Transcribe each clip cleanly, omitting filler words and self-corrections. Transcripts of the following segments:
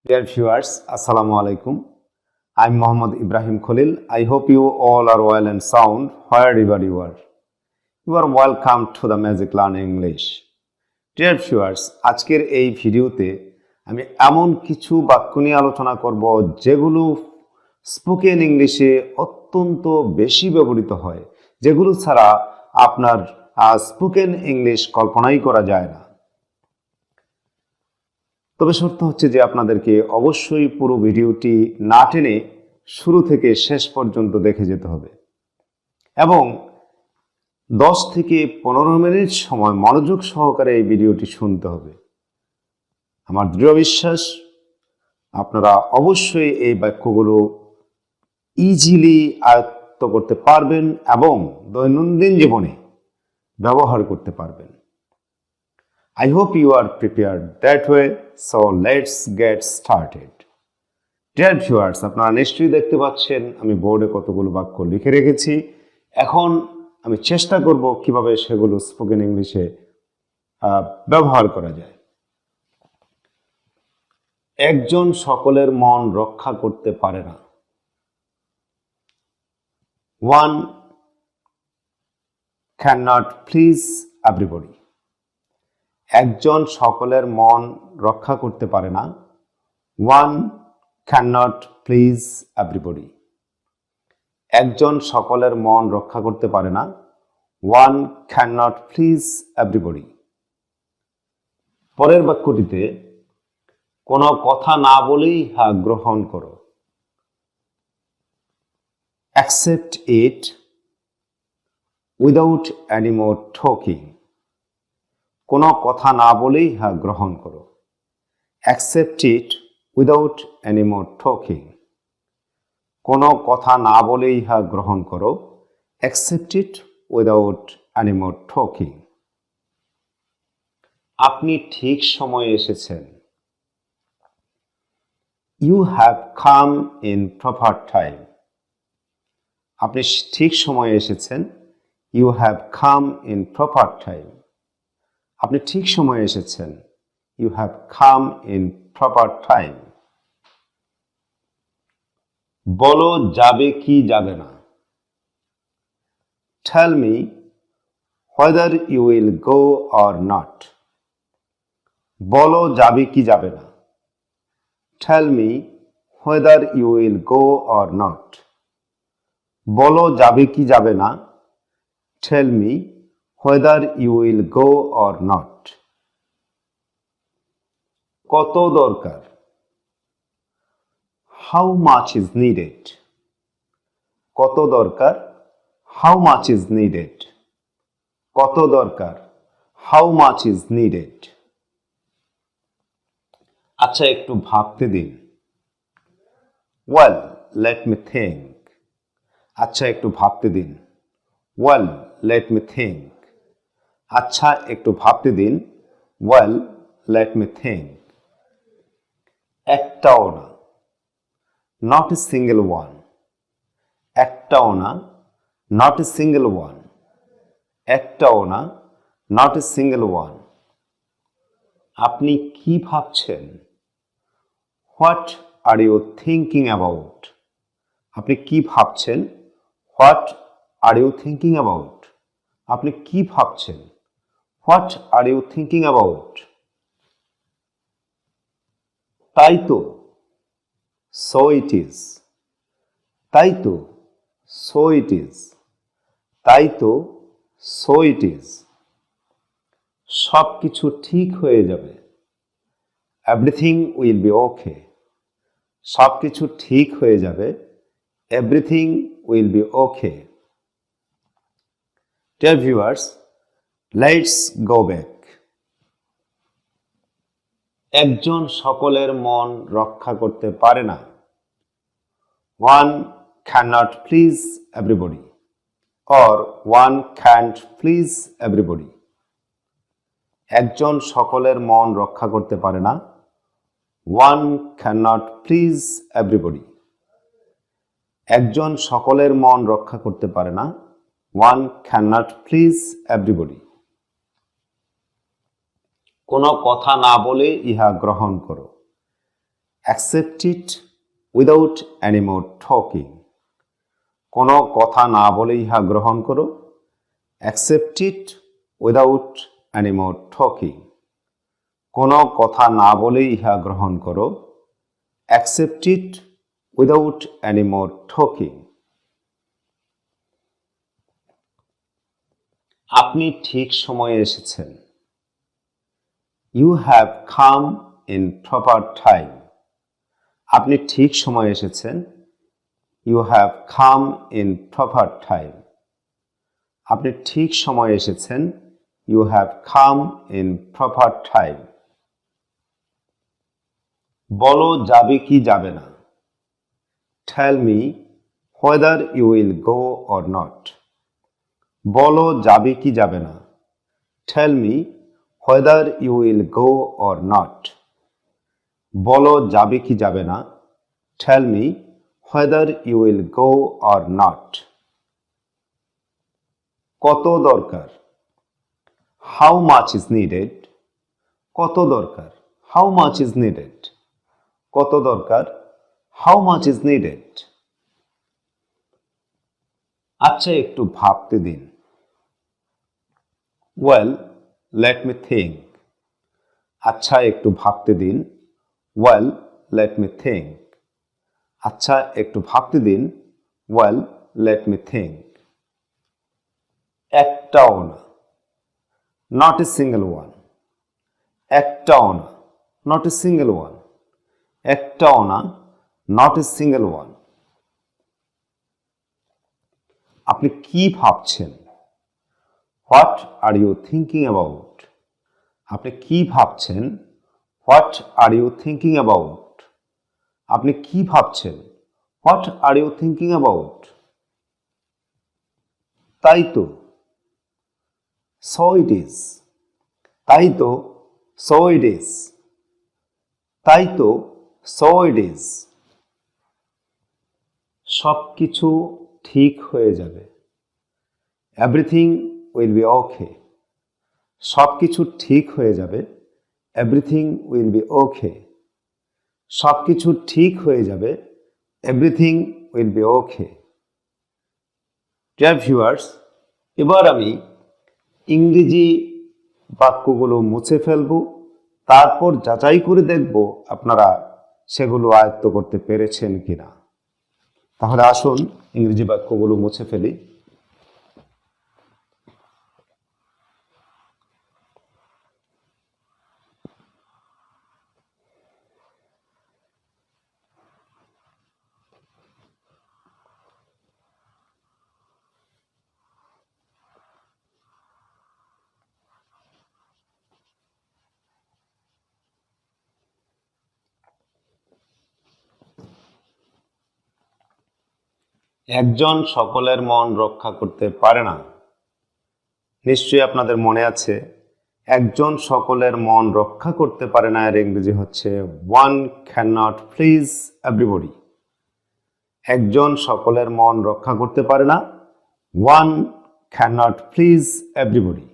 Dear viewers, Assalamu alaikum. I'm Muhammad Ibrahim Khalil. I hope you all are well and sound wherever you are. You are welcome to the Magic Learning English. Dear viewers, আজকের এই ভিডিওতে আমি এমন কিছু বাক্য নিয়ে আলোচনা করব যেগুলো স্পোকেন ইংলিশে অত্যন্ত বেশি ব্যবহৃত হয়, যেগুলো ছাড়া আপনার স্পোকেন ইংলিশ কল্পনাই করা যায় না। তবে শর্ত হচ্ছে যে আপনাদেরকে অবশ্যই পুরো ভিডিওটি না টেনে শুরু থেকে শেষ পর্যন্ত দেখে যেতে হবে এবং 10 থেকে 15 মিনিট সময় মনোযোগ সহকারে এই ভিডিওটি শুনতে হবে। আমার দৃঢ় বিশ্বাস আপনারা অবশ্যই এই বাক্যগুলো ইজিলি আয়ত্ত করতে পারবেন এবং দৈনন্দিন জীবনে ব্যবহার করতে পারবেন। I hope you are prepared that way, so let's get started. Dear viewers, আপনারা নিশ্চয়ই দেখতে পাচ্ছেন আমি বোর্ডে কতগুলো বাক্য লিখে রেখেছি। এখন আমি চেষ্টা করব কিভাবে সেগুলো স্পোকেন ইংলিশে ব্যবহার করা যায়। একজন সকলের মন রক্ষা করতে পারে না। One cannot please everybody. একজন সকলের মন রক্ষা করতে পারে না। One cannot please everybody. একজন সকলের মন রক্ষা করতে পারে না। One cannot please everybody. পরের বাক্যটিতে কোনো কথা না বলেই গ্রহণ করো। Accept it without any more talking. কোনো কথা না বলেই গ্রহণ করো। Accept it without any more talking. কোনো কথা না বলেই গ্রহণ করো। Accept it without any more talking. আপনি ঠিক সময়ে এসেছেন। You have come in proper time. আপনি ঠিক সময়ে এসেছেন। You have come in proper time. আপনি ঠিক সময়ে এসেছেন। You have come in proper time. বলো যাবে কি যাবে না। Tell me whether you will go or not. বলো যাবে কি যাবে না। Tell me whether you will go or not. বলো যাবে কি যাবে না। Tell me whether you will go or not. কত দরকার। How much is needed. কত দরকার। How much is needed. কত দরকার। How much is needed. আচ্ছা একটু ভাবতে দিন। Well, let me think. আচ্ছা একটু ভাবতে দিন। Well, let me think. আচ্ছা একটু ভাবতে দিন। Well, let me think. একটাও না। Not a single one. একটাও না। Not a single one. একটাও না। Not a single one. আপনি কি ভাবছেন? What are you thinking about? আপনি কি ভাবছেন? What are you thinking about? আপনি কি ভাবছেন? What are you thinking about? তাই তো। So it is. তাই তো। So it is. তাই তো। So it is. সব কিছু ঠিক হয়ে যাবে। Everything will be okay. সব কিছু ঠিক হয়ে যাবে। Everything will be okay. Dear viewers, let's go back. একজন সকলের মন রক্ষা করতে পারে না। One cannot please everybody or one can't please everybody. একজন সকলের মন রক্ষা করতে পারে না। One cannot please everybody. একজন সকলের মন রক্ষা করতে পারে না। One cannot please everybody. কোনো কথা না বলে ইহা গ্রহণ করো। accept it without any more talking. কোনো কথা না বলে ইহা গ্রহণ করো, accept it without any more talking. কোনো কথা না বলে ইহা গ্রহণ করো, accept it without any more talking. আপনি ঠিক সময়ে এসেছেন। You have come in proper time. আপনি ঠিক সময়ে এসেছেন। You have come in proper time. আপনি ঠিক সময়ে এসেছেন। You have come in proper time. বলো যাবে কি যাবে না। Tell me whether you will go or not. বলো যাবে কি যাবে না। Tell me whether you will go or not. বলো যাবে কি যাবে না। Tell me whether you will go or not. কত দরকার। How much is needed? কত দরকার। How much is needed? কত দরকার। How much is needed? আচ্ছা একটু ভাবতে দিন। Well, let me think. আচ্ছা একটু ভাবতে দিন। Well, let me think. আচ্ছা একটু ভাবতে দিন। Well, let me think. একটাও না। Not a single one. একটাও না। Not a single one. একটাও না। Not a single one. আপনি কি ভাবছেন? What are you thinking about? আপনি কি ভাবছেন? What are you thinking about? আপনি কি ভাবছেন? What are you thinking about? তাই তো। So it is. তাই তো। So it is. তাই তো। So it is. সবকিছু ঠিক হয়ে যাবে। Everything will be okay. সবকিছু ঠিক হয়ে যাবে। Everything will be okay. সবকিছু ঠিক হয়ে যাবে। Everything will be okay. Dear viewers, এবার আমি ইংরেজি বাক্যগুলো মুছে ফেলব, তারপর যাচাই করে দেখব আপনারা সেগুলো আয়ত্ত করতে পেরেছেন কিনা। তাহলে আসুন ইংরেজি বাক্যগুলো মুছে ফেলি। একজন সকলের মন রক্ষা করতে পারে না। নিশ্চয়ই আপনাদের মনে আছে, একজন সকলের মন রক্ষা করতে পারে না এর ইংরেজি হচ্ছে one cannot please everybody. একজন সকলের মন রক্ষা করতে পারে না। one cannot please everybody.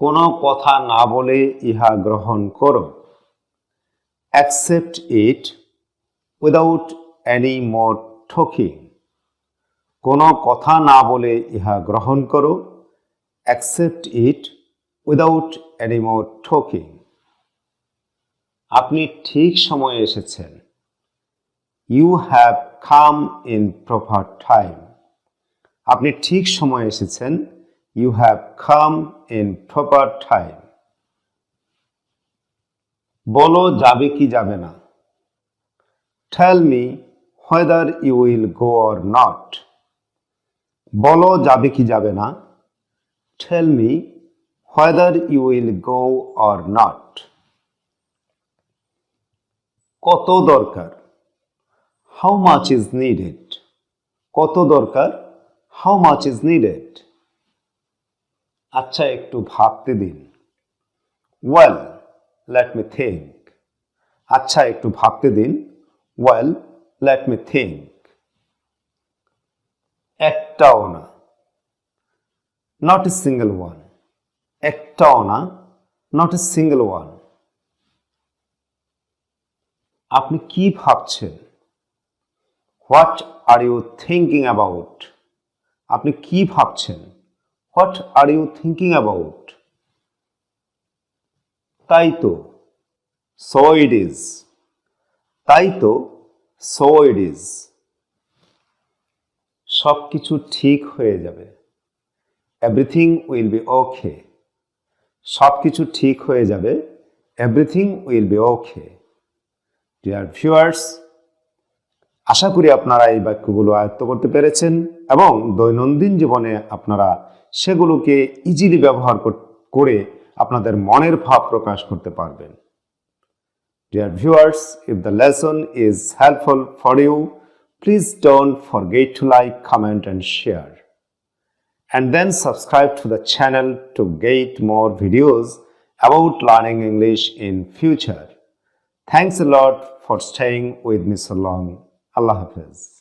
কোনো কথা না বলে ইহা গ্রহণ করো। Accept it without any more talking. কোনো কথা না বলে ইহা গ্রহণ করো। Accept it without any more talking. আপনি ঠিক সময়ে এসেছেন। You have come in proper time. আপনি ঠিক সময়ে এসেছেন। You have come in proper time. বলো যাবে কি যাবে না। Tell me whether you will go or not. বলো যাবে কি যাবে না। Tell me whether you will go or not. কত দরকার। How much is needed? কত দরকার। How much is needed? আচ্ছা একটু ভাবতে দিন। Well, let me think. আচ্ছা একটু ভাবতে দিন। Well, let me think. একটাও না। Not a single one. একটাও না। Not a single one. আপনি কি ভাবছেন? What are you thinking about? আপনি কি ভাবছেন? What are you thinking about? তাই তো, সো ইট ইজ। তাই তো, সো ইট ইজ। সব কিছু ঠিক হয়ে যাবে। Everything will be okay. সব কিছু ঠিক হয়ে যাবে। Everything will be okay. Dear viewers, আশা করি আপনারা এই বাক্যগুলো আয়ত্ত করতে পেরেছেন এবং দৈনন্দিন জীবনে আপনারা সেগুলোকে ইজিলি ব্যবহার করে আপনাদের মনের ভাব প্রকাশ করতে পারবেন। Dear viewers, if the lesson is helpful for you, please don't forget to like, comment and share. And then subscribe to the channel to get more videos about learning English in future. Thanks a lot for staying with me so long. Allah Hafiz.